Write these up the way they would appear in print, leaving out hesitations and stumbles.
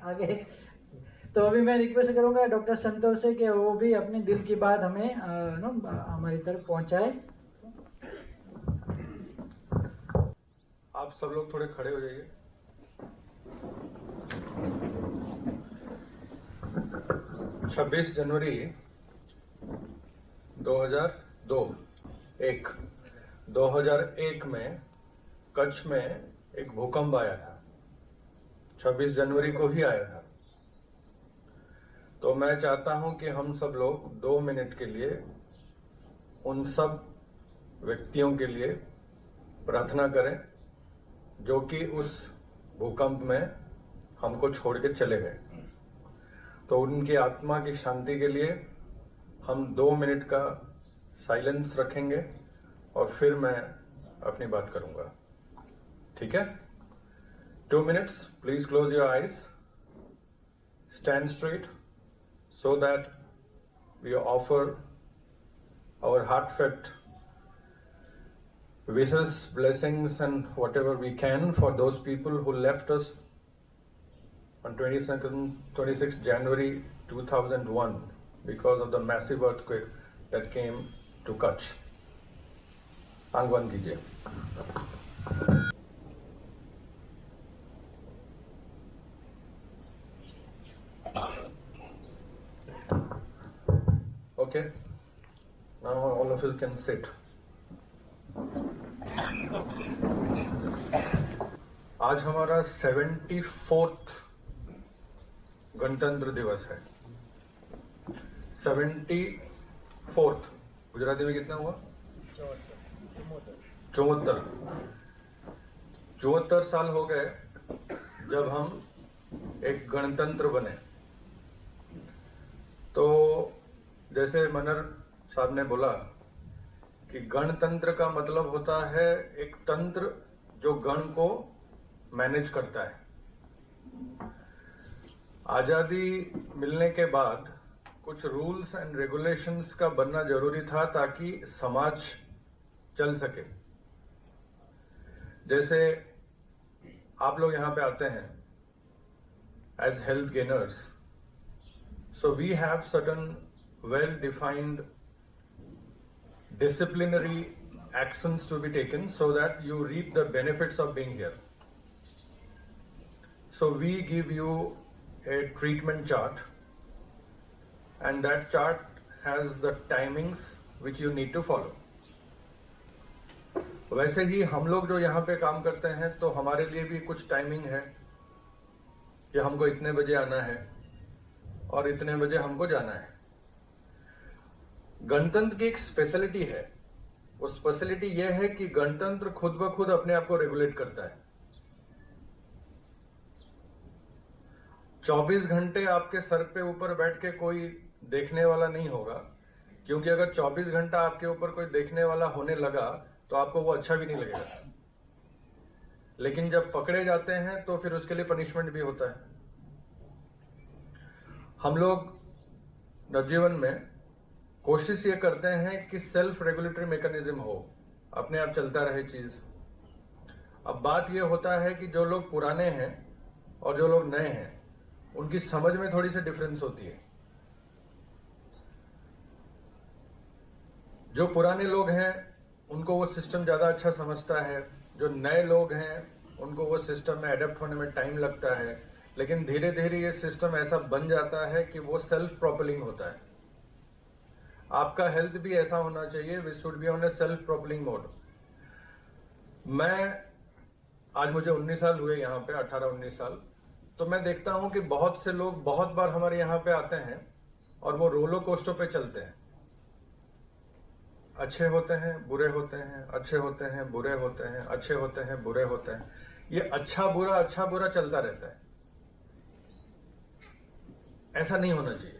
आगे। तो अभी मैं रिक्वेस्ट करूंगा डॉक्टर संतोष से कि वो भी अपनी दिल की बात हमें हमारी तरफ पहुंचाए। आप सब लोग थोड़े खड़े हो जाइए। छब्बीस जनवरी 2001 में कच्छ में एक भूकंप आया था। 26 जनवरी को ही आया था। तो मैं चाहता हूं कि हम सब लोग 2 मिनट के लिए उन सब व्यक्तियों के लिए प्रार्थना करें जो कि उस भूकंप में हमको छोड़ के चले गए। तो उनकी आत्मा की शांति के लिए हम 2 मिनट का साइलेंस रखेंगे और फिर मैं अपनी बात करूंगा। ठीक है? 2 minutes, please close your eyes, stand straight so that we offer our heartfelt wishes, blessings and whatever we can for those people who left us on 26th January 2001 because of the massive earthquake that came to Kutch. आंख बंद कीजिए। Okay, now all of you can sit. आज हमारा 74th गणतंत्र दिवस है। 74th Gujarati में कितना हुआ? 74 साल हो गए जब हम एक गणतंत्र बने। तो जैसे मनर साहब ने बोला कि गणतंत्र का मतलब होता है एक तंत्र जो गण को मैनेज करता है। आजादी मिलने के बाद कुछ रूल्स एंड रेगुलेशंस का बनना जरूरी था ताकि समाज चल सके। जैसे आप लोग यहां पे आते हैं as health gainers, so we have certain well defined disciplinary actions to be taken so that you reap the benefits of being here. So we give you a treatment chart and that chart has the timings which you need to follow. वैसे ही हम लोग जो यहाँ पे काम करते हैं तो हमारे लिए भी कुछ टाइमिंग है कि हमको इतने बजे आना है और इतने बजे हमको जाना है। गणतंत्र की एक स्पेशलिटी है। वो स्पेशलिटी यह है कि गणतंत्र खुद ब खुद अपने आप को रेगुलेट करता है। 24 घंटे आपके सर पे ऊपर बैठ के कोई देखने वाला नहीं होगा, क्योंकि अगर 24 घंटा आपके ऊपर कोई देखने वाला होने लगा तो आपको वो अच्छा भी नहीं लगेगा। लेकिन जब पकड़े जाते हैं तो फिर उसके लिए पनिशमेंट भी होता है। हम लोग नवजीवन में कोशिश ये करते हैं कि सेल्फ रेगुलेटरी मैकेनिज्म हो, अपने आप चलता रहे चीज। अब बात ये होता है कि जो लोग पुराने हैं और जो लोग नए हैं उनकी समझ में थोड़ी सी डिफरेंस होती है। जो पुराने लोग हैं उनको वो सिस्टम ज्यादा अच्छा समझता है, जो नए लोग हैं उनको वो सिस्टम में एडेप्ट होने में टाइम लगता है। लेकिन धीरे धीरे ये सिस्टम ऐसा बन जाता है कि वो सेल्फ प्रोपेलिंग होता है। आपका हेल्थ भी ऐसा होना चाहिए, we should be on a self propelling mode. आज मुझे 19 साल हुए यहाँ पे, 18-19 साल। तो मैं देखता हूं कि बहुत से लोग बहुत बार हमारे यहाँ पे आते हैं और वो रोलर कोस्टर पे चलते हैं। अच्छे होते हैं, बुरे होते हैं, अच्छे होते हैं, बुरे होते हैं, अच्छे होते हैं, बुरे होते हैं। ये अच्छा बुरा चलता रहता है। ऐसा नहीं होना चाहिए।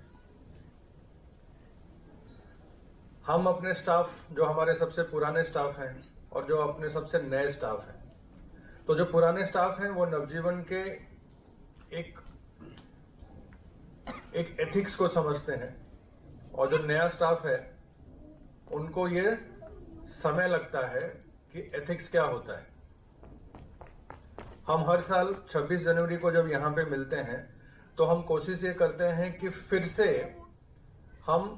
हम अपने स्टाफ, जो हमारे सबसे पुराने स्टाफ हैं और जो अपने सबसे नए स्टाफ हैं, तो जो पुराने स्टाफ हैं वो नवजीवन के एक एथिक्स को समझते हैं और जो नया स्टाफ है उनको ये समय लगता है कि एथिक्स क्या होता है। हम हर साल 26 जनवरी को जब यहाँ पे मिलते हैं तो हम कोशिश ये करते हैं कि फिर से हम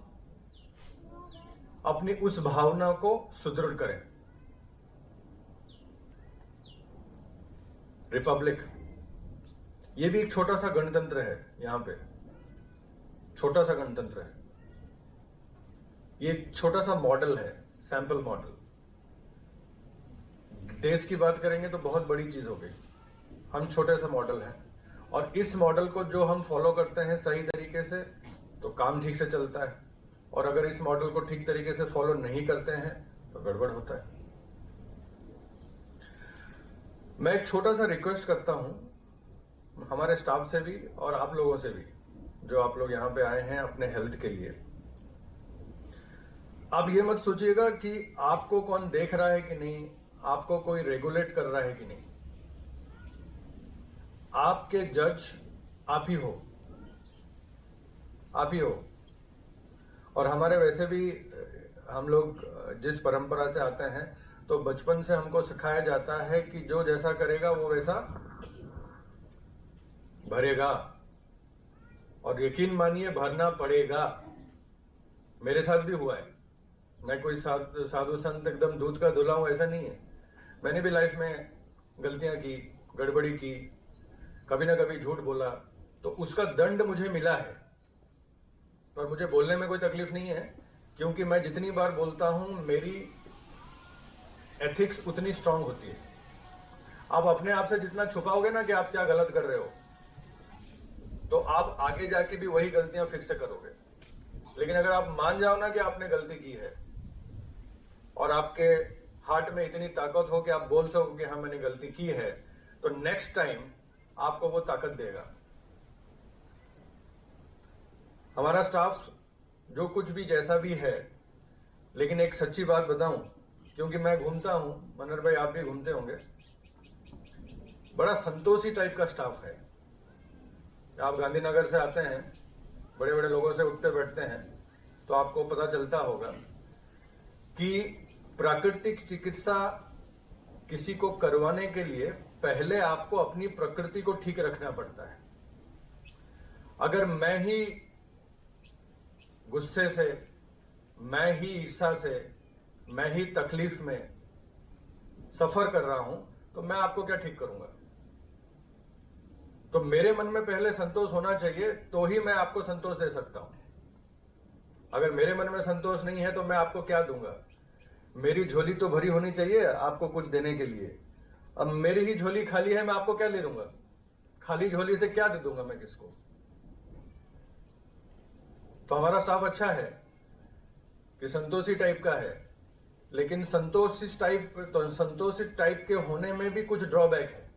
अपनी उस भावना को सुदृढ़ करें। रिपब्लिक, ये भी एक छोटा सा गणतंत्र है। यहां पे छोटा सा गणतंत्र है, ये एक छोटा सा मॉडल है, सैंपल मॉडल। देश की बात करेंगे तो बहुत बड़ी चीज हो गई, हम छोटे सा मॉडल हैं, और इस मॉडल को जो हम फॉलो करते हैं सही तरीके से तो काम ठीक से चलता है, और अगर इस मॉडल को ठीक तरीके से फॉलो नहीं करते हैं तो गड़बड़ होता है। मैं एक छोटा सा रिक्वेस्ट करता हूं हमारे स्टाफ से भी और आप लोगों से भी, जो आप लोग यहां पे आए हैं अपने हेल्थ के लिए। आप ये मत सोचिएगा कि आपको कौन देख रहा है कि नहीं, आपको कोई रेगुलेट कर रहा है कि नहीं। आपके जज आप ही हो, आप ही हो। और हमारे वैसे भी हम लोग जिस परंपरा से आते हैं तो बचपन से हमको सिखाया जाता है कि जो जैसा करेगा वो वैसा भरेगा, और यकीन मानिए भरना पड़ेगा। मेरे साथ भी हुआ है। मैं कोई साधु संत एकदम दूध का धुला हूं ऐसा नहीं है। मैंने भी लाइफ में गलतियां की, गड़बड़ी की, कभी ना कभी झूठ बोला, तो उसका दंड मुझे मिला है। पर मुझे बोलने में कोई तकलीफ नहीं है, क्योंकि मैं जितनी बार बोलता हूं मेरी एथिक्स उतनी स्ट्रांग होती है। आप अपने आप से जितना छुपाओगे ना कि आप क्या गलत कर रहे हो, तो आप आगे जाके भी वही गलतियां फिर से करोगे। लेकिन अगर आप मान जाओ ना कि आपने गलती की है, और आपके हार्ट में इतनी ताकत हो कि आप बोल सको कि हाँ मैंने गलती की है, तो नेक्स्ट टाइम आपको वो ताकत देगा। हमारा स्टाफ जो कुछ भी जैसा भी है, लेकिन एक सच्ची बात बताऊं, क्योंकि मैं घूमता हूं, मनोहर भाई आप भी घूमते होंगे, बड़ा संतोषी टाइप का स्टाफ है। आप गांधीनगर से आते हैं, बड़े बड़े लोगों से उठते बैठते हैं, तो आपको पता चलता होगा कि प्राकृतिक चिकित्सा किसी को करवाने के लिए पहले आपको अपनी प्रकृति को ठीक रखना पड़ता है। अगर मैं ही गुस्से से, मैं ही ईर्ष्या से, मैं ही तकलीफ में सफर कर रहा हूं, तो मैं आपको क्या ठीक करूंगा। तो मेरे मन में पहले संतोष होना चाहिए, तो ही मैं आपको संतोष दे सकता हूं। अगर मेरे मन में संतोष नहीं है तो मैं आपको क्या दूंगा। मेरी झोली तो भरी होनी चाहिए आपको कुछ देने के लिए। अब मेरी ही झोली खाली है, मैं आपको क्या ले दूंगा। खाली झोली से क्या दे दूंगा मैं किसको। तो हमारा स्टाफ अच्छा है कि संतोषी टाइप का है, लेकिन संतोषी टाइप के होने में भी कुछ ड्रॉबैक है।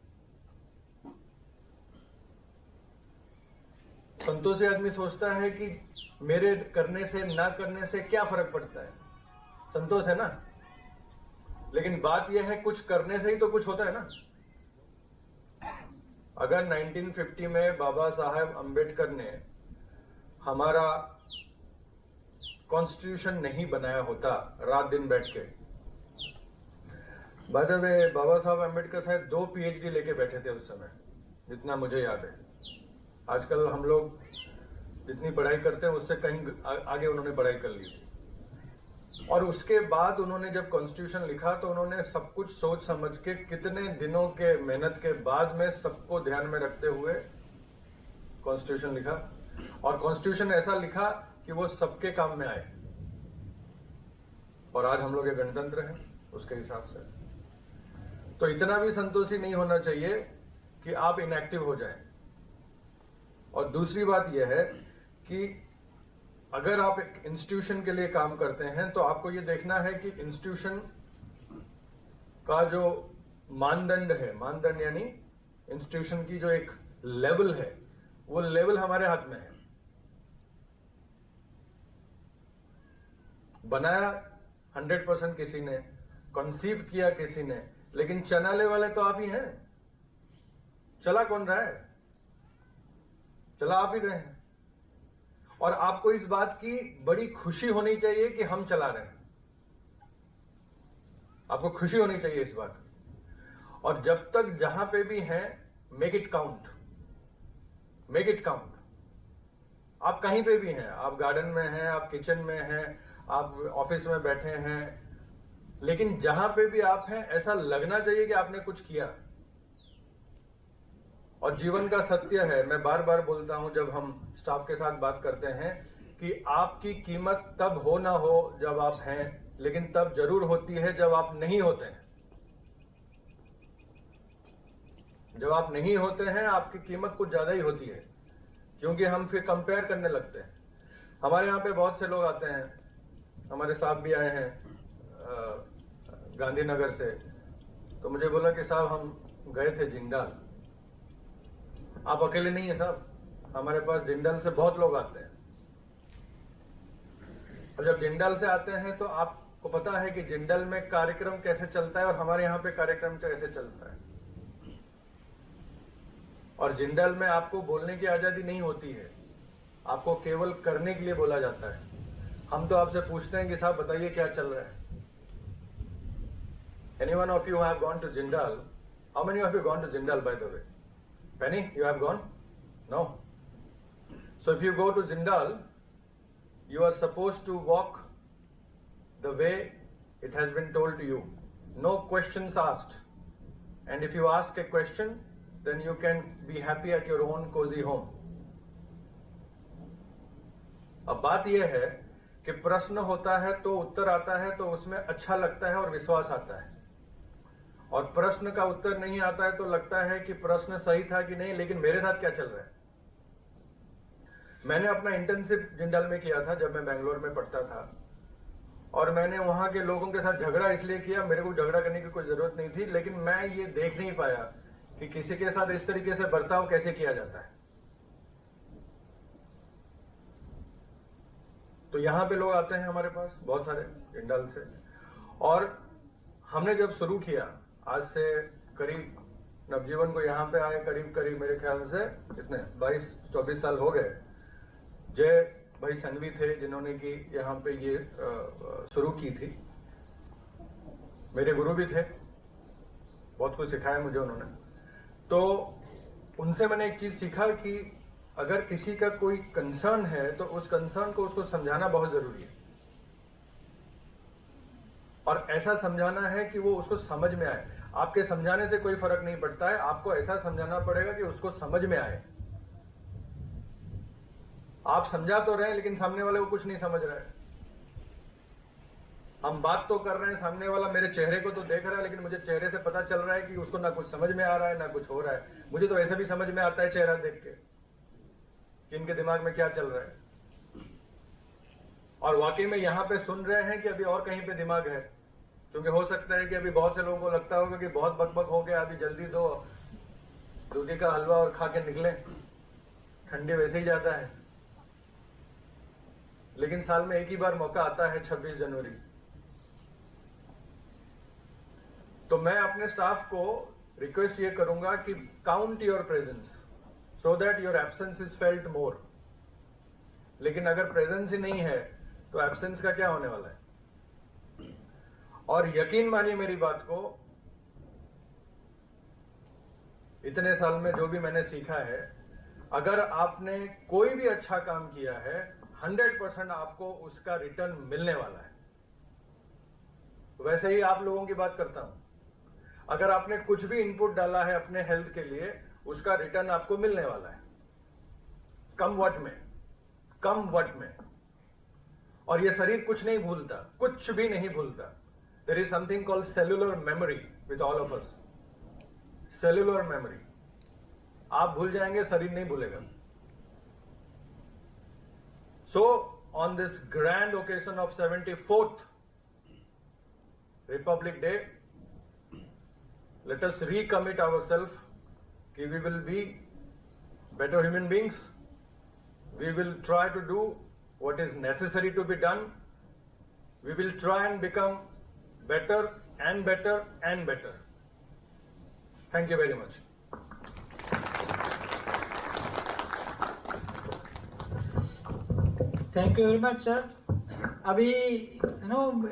संतोषी आदमी सोचता है कि मेरे करने से ना करने से क्या फर्क पड़ता है, संतोष है ना। लेकिन बात यह है कुछ करने से ही तो कुछ होता है ना। अगर 1950 में बाबा साहब अंबेडकर ने हमारा कॉन्स्टिट्यूशन नहीं बनाया होता रात दिन बैठ के, बाय द वे बाबा साहब अंबेडकर शायद 2 PhD लेके बैठे थे उस समय, जितना मुझे याद है। आजकल हम लोग जितनी पढ़ाई करते हैं उससे कहीं आगे उन्होंने पढ़ाई कर ली थी। और उसके बाद उन्होंने जब कॉन्स्टिट्यूशन लिखा तो उन्होंने सब कुछ सोच समझ के, कितने दिनों के मेहनत के बाद में सबको ध्यान में रखते हुए कॉन्स्टिट्यूशन लिखा। और कॉन्स्टिट्यूशन ऐसा लिखा कि वो सबके काम में आए, और आज हम लोग ये गणतंत्र हैं उसके हिसाब से। तो इतना भी संतोषी नहीं होना चाहिए कि आप इनएक्टिव हो जाएं। और दूसरी बात यह है कि अगर आप एक इंस्टीट्यूशन के लिए काम करते हैं तो आपको यह देखना है कि इंस्टीट्यूशन का जो मानदंड है, मानदंड यानी इंस्टीट्यूशन की जो एक लेवल है, वो लेवल हमारे हाथ में है। बनाया 100% किसी ने, कंसीव किया किसी ने, लेकिन चलाने वाले तो आप ही हैं। चला कौन रहा है? चला आप ही रहे हैं। और आपको इस बात की बड़ी खुशी होनी चाहिए कि हम चला रहे हैं। आपको खुशी होनी चाहिए इस बात की। और जब तक जहां पे भी हैं, make it count, make it count. आप कहीं पे भी हैं, आप गार्डन में हैं, आप किचन में हैं, आप ऑफिस में बैठे हैं, लेकिन जहां पे भी आप हैं ऐसा लगना चाहिए कि आपने कुछ किया। और जीवन का सत्य है, मैं बार बार बोलता हूं जब हम स्टाफ के साथ बात करते हैं, कि आपकी कीमत तब हो ना हो जब आप हैं, लेकिन तब जरूर होती है जब आप नहीं होते हैं। जब आप नहीं होते हैं आपकी कीमत कुछ ज्यादा ही होती है, क्योंकि हम फिर कंपेयर करने लगते हैं। हमारे यहाँ पे बहुत से लोग आते हैं, हमारे साहब भी आए हैं गांधीनगर से, तो मुझे बोला कि साहब हम गए थे जिंदाल। आप अकेले नहीं है साहब, हमारे पास जिंदाल से बहुत लोग आते हैं। और जब जिंदाल से आते हैं तो आपको पता है कि जिंदाल में कार्यक्रम कैसे चलता है और हमारे यहाँ पे कार्यक्रम कैसे चलता है। और जिंदाल में आपको बोलने की आजादी नहीं होती है, आपको केवल करने के लिए बोला जाता है। हम तो आपसे पूछते हैं कि साहब बताइए क्या चल रहा है। Anyone of you have gone to Jindal? How many of you gone to Jindal, by the way? Penny, you have gone? No. So if you go to Jindal, you are supposed to walk the way it has been told to you. No questions asked. And if you ask a question, then you can be happy at your own cozy home. अब बात यह है कि प्रश्न होता है तो उत्तर आता है, तो उसमें अच्छा लगता है और विश्वास आता है। और प्रश्न का उत्तर नहीं आता है तो लगता है कि प्रश्न सही था कि नहीं, लेकिन मेरे साथ क्या चल रहा है। मैंने अपना इंटर्नशिप जिंदाल में किया था जब मैं बेंगलोर में पढ़ता था, और मैंने वहां के लोगों के साथ झगड़ा इसलिए किया, मेरे को झगड़ा करने की कोई जरूरत नहीं थी, लेकिन मैं ये देख नहीं पाया कि किसी के साथ इस तरीके से बर्ताव कैसे किया जाता है। तो यहां पे लोग आते हैं हमारे पास बहुत सारे जिंदाल से, और हमने जब शुरू किया, आज से करीब नवजीवन को यहाँ पे आए करीब मेरे ख्याल से कितने 22-24 साल हो गए। जय भाई संघवी थे जिन्होंने की यहाँ पे ये शुरू की थी, मेरे गुरु भी थे, बहुत कुछ सिखाया मुझे उन्होंने। तो उनसे मैंने एक चीज सीखा कि अगर किसी का कोई कंसर्न है तो उस कंसर्न को उसको समझाना बहुत जरूरी है, और ऐसा समझाना है कि वो उसको समझ में आए। आपके समझाने से कोई फर्क नहीं पड़ता है, आपको ऐसा समझाना पड़ेगा कि उसको समझ में आए। आप समझा तो रहे हैं लेकिन सामने वाले को कुछ नहीं समझ रहा है। हम बात तो कर रहे हैं, सामने वाला मेरे चेहरे को तो देख रहा है, लेकिन मुझे चेहरे से पता चल रहा है कि उसको ना कुछ समझ में आ रहा है ना कुछ हो रहा है। मुझे तो ऐसे भी समझ में आता है चेहरा देख के कि इनके दिमाग में क्या चल रहा है। और वाकई में यहाँ पे सुन रहे हैं कि अभी और कहीं पे दिमाग है, क्योंकि हो सकता है कि अभी बहुत से लोगों को लगता होगा कि बहुत बकबक हो गया, अभी जल्दी दो दूधी का हलवा और खा के निकले, ठंडी वैसे ही जाता है। लेकिन साल में एक ही बार मौका आता है, 26 जनवरी। तो मैं अपने स्टाफ को रिक्वेस्ट ये करूंगा कि count your presence so that your absence is felt मोर। लेकिन अगर प्रेजेंस ही नहीं है तो एब्सेंस का क्या होने वाला है। और यकीन मानिए मेरी बात को, इतने साल में जो भी मैंने सीखा है, अगर आपने कोई भी अच्छा काम किया है 100% आपको उसका रिटर्न मिलने वाला है। वैसे ही आप लोगों की बात करता हूं, अगर आपने कुछ भी इनपुट डाला है अपने हेल्थ के लिए, उसका रिटर्न आपको मिलने वाला है, कम वट में। और ये शरीर कुछ नहीं भूलता, कुछ भी नहीं भूलता। There is something called cellular memory with all of us. Cellular memory, आप भूल जाएंगे, शरीर नहीं भूलेगा। So on this grand occasion of 74th Republic Day, let us recommit ourselves कि we will be better human beings. We will try to do what is necessary to be done. We will try and become better and better and better. Thank you very much. Thank you very much sir. अभी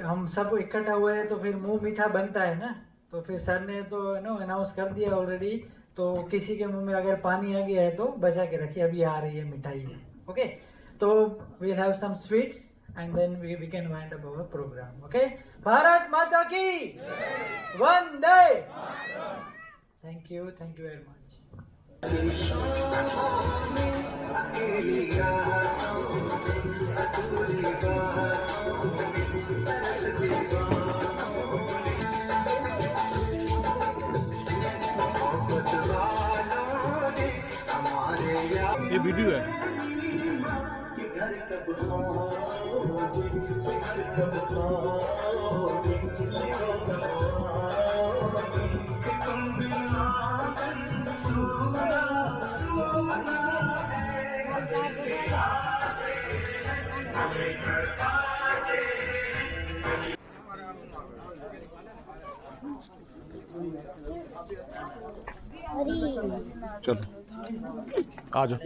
हम सब इकट्ठा हुए हैं तो फिर मुंह मीठा बनता है ना, तो फिर सर ने तो अनाउंस कर दिया ऑलरेडी, तो किसी के मुंह में अगर पानी आ गया है तो बचा के रखिए, अभी आ रही है मिठाई। ओके, तो we'll have some sweets and then we can wind up our program. Okay? Bharat माता की वंदे. Thank you very much. ये वीडियो है। चलो आ जाओ।